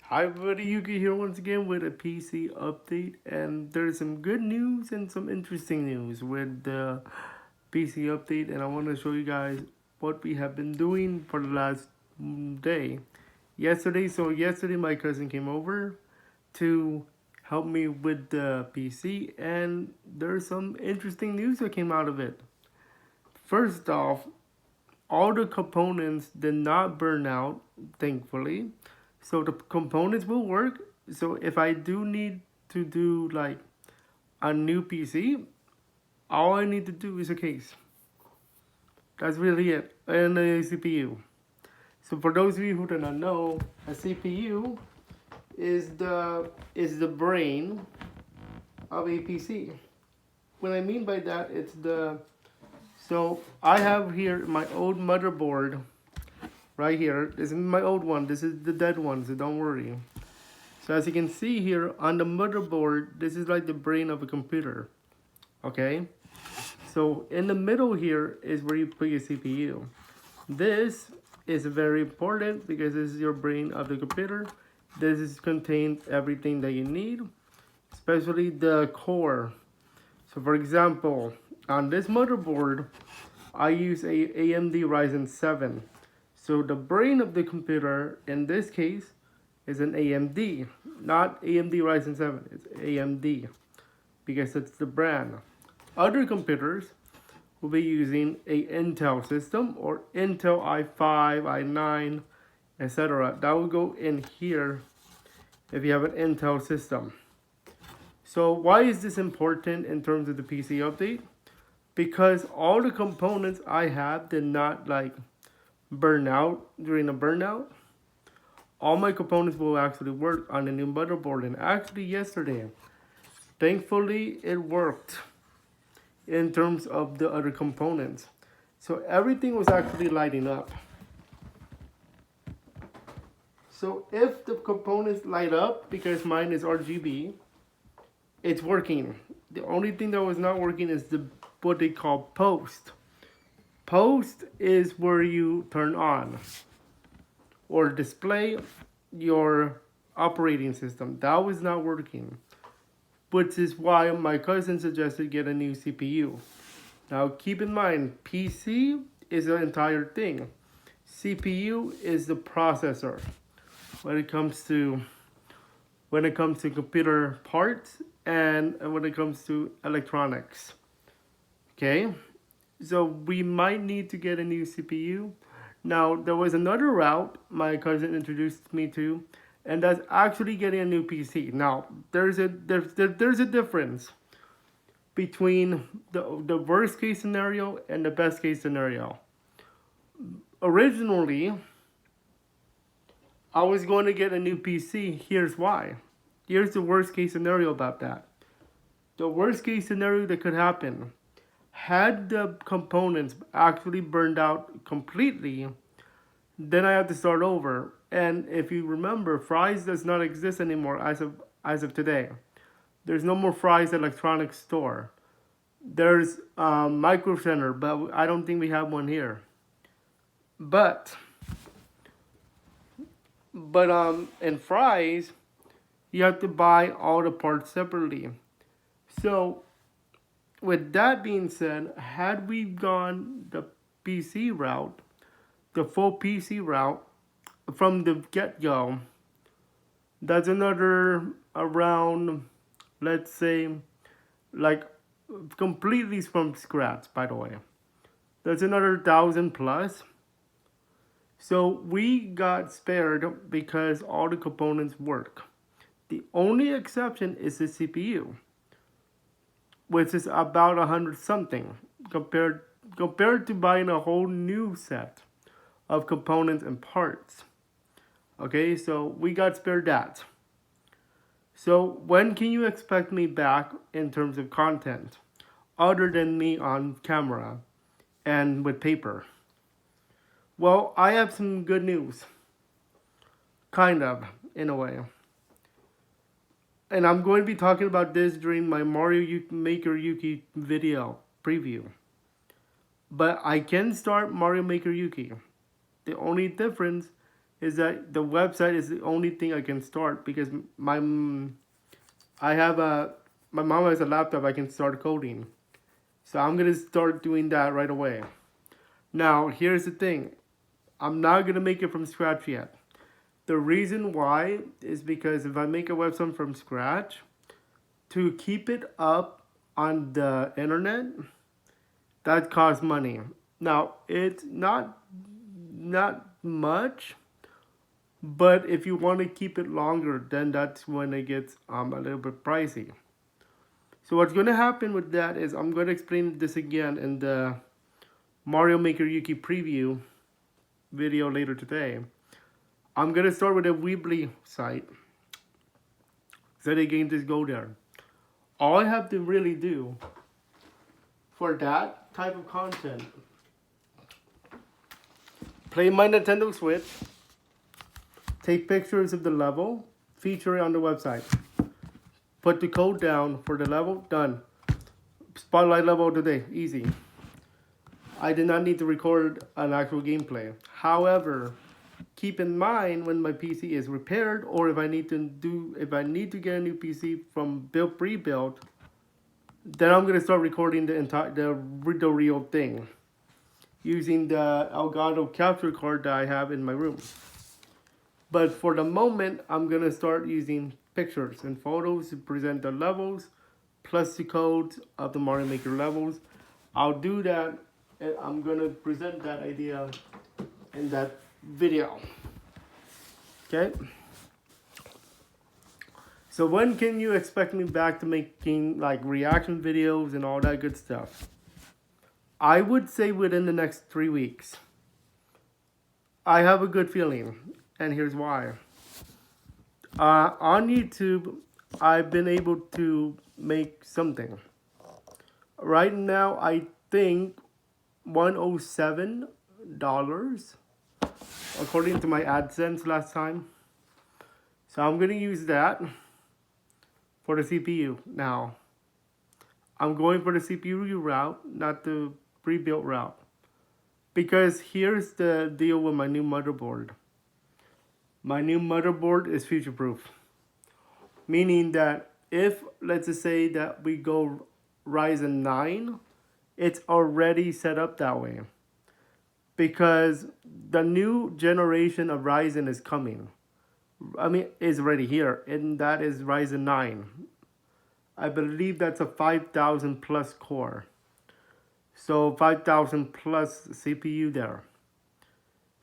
Hi everybody, Yuki here once again with a PC update, and there's some good news and some interesting news with the PC update, and I want to show you guys what we have been doing for the last day. Yesterday my cousin came over to help me with the PC, and there's some interesting news that came out of it. First off, all the components did not burn out, thankfully. So the components will work. So if I do need to do like a new PC, all I need to do is a case. That's really it. And a CPU. So for those of you who do not know, a CPU is the brain of a PC. What I mean by that, it's the so I have here my old motherboard right here. This is my old one. This is the dead one, so don't worry. So as you can see here on the motherboard, this is like the brain of a computer. Okay? So in the middle here is where you put your CPU. This is very important because this is your brain of the computer. This is contains everything that you need, especially the core. So for example, on this motherboard, I use a AMD Ryzen 7. So the brain of the computer in this case is an AMD, not AMD Ryzen 7, it's AMD because it's the brand. Other computers will be using a Intel system or Intel i5, i9, etc. That will go in here if you have an Intel system. So why is this important in terms of the PC update? Because all the components I have did not like burn out during the burnout. All my components will actually work on the new motherboard, and actually yesterday, thankfully it worked in terms of the other components. So everything was actually lighting up. So if the components light up, because mine is RGB, it's working. The only thing that was not working is the what they call post. Post is where you turn on or display your operating system. That was not working, which is why my cousin suggested get a new CPU. Now keep in mind, PC is an entire thing. CPU is the processor when it comes to computer parts and when it comes to electronics. Okay, so we might need to get a new CPU. Now there was another route my cousin introduced me to, and that's actually getting a new PC. Now there's a difference between the worst case scenario and the best case scenario. Originally, I was going to get a new PC. Here's why. Here's the worst case scenario about that. The worst case scenario that could happen, had the components actually burned out completely, then I have to start over. And if you remember, Fry's does not exist anymore as of today. There's no more Fry's Electronics Store. There's Micro Center, but I don't think we have one here. But in Fry's, you have to buy all the parts separately. So with that being said, had we gone the PC route, the full PC route from the get-go, that's another around, let's say, like completely from scratch, by the way. That's another 1,000 plus. So we got spared because all the components work. The only exception is the CPU, which is about 100 something compared to buying a whole new set of components and parts. Okay, so we got spared that. So when can you expect me back in terms of content, other than me on camera and with paper? Well, I have some good news, kind of, in a way. And I'm going to be talking about this during my Mario Maker Yuki video preview. But I can start Mario Maker Yuki. The only difference is that the website is the only thing I can start because I have a my mom has a laptop I can start coding. So I'm gonna start doing that right away. Now here's the thing. I'm not gonna make it from scratch yet. The reason why is because if I make a website from scratch, to keep it up on the internet, that costs money. Now it's not much, but if you want to keep it longer, then that's when it gets a little bit pricey. So what's going to happen with that is I'm going to explain this again in the Mario Maker Yuki preview video later today. I'm going to start with a Weebly site. So they can just go there. All I have to really do for that type of content, play my Nintendo Switch, take pictures of the level, feature it on the website, put the code down for the level, done. Spotlight level today, easy. I did not need to record an actual gameplay. However, keep in mind when my PC is repaired, or if I need to get a new PC from pre-built, then I'm gonna start recording the real thing using the Elgato capture card that I have in my room. But for the moment, I'm gonna start using pictures and photos to present the levels, plus the codes of the Mario Maker levels. I'll do that, and I'm gonna present that idea in that video. Okay? So when can you expect me back to making like reaction videos and all that good stuff? I would say within the next 3 weeks. I have a good feeling, and here's why. On YouTube, I've been able to make something. Right now, I think $107, according to my AdSense last time. So I'm gonna use that for the CPU now. I'm going for the CPU route, not the pre-built route. Because here's the deal with my new motherboard. My new motherboard is future-proof. Meaning that if, let's just say that we go Ryzen 9, it's already set up that way. Because the new generation of Ryzen is coming. Is already here, and that is Ryzen 9. I believe that's a 5,000 plus core. So 5,000 plus CPU there.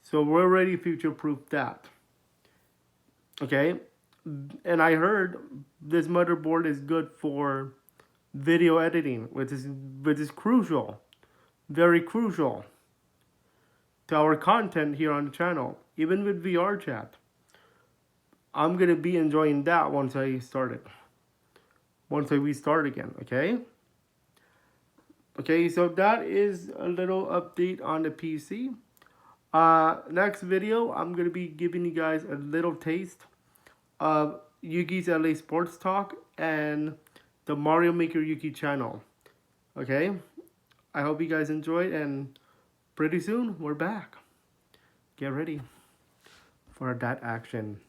So we're already future-proof that. Okay? And I heard this motherboard is good for video editing, which is crucial. Very crucial to our content here on the channel. Even with VR chat. I'm going to be enjoying that once I start it. Once I restart again, okay? Okay, so that is a little update on the PC. Next video, I'm going to be giving you guys a little taste of Yuki's LA Sports Talk and the Mario Maker Yuki channel. Okay? I hope you guys enjoyed, and pretty soon, we're back. Get ready for that action.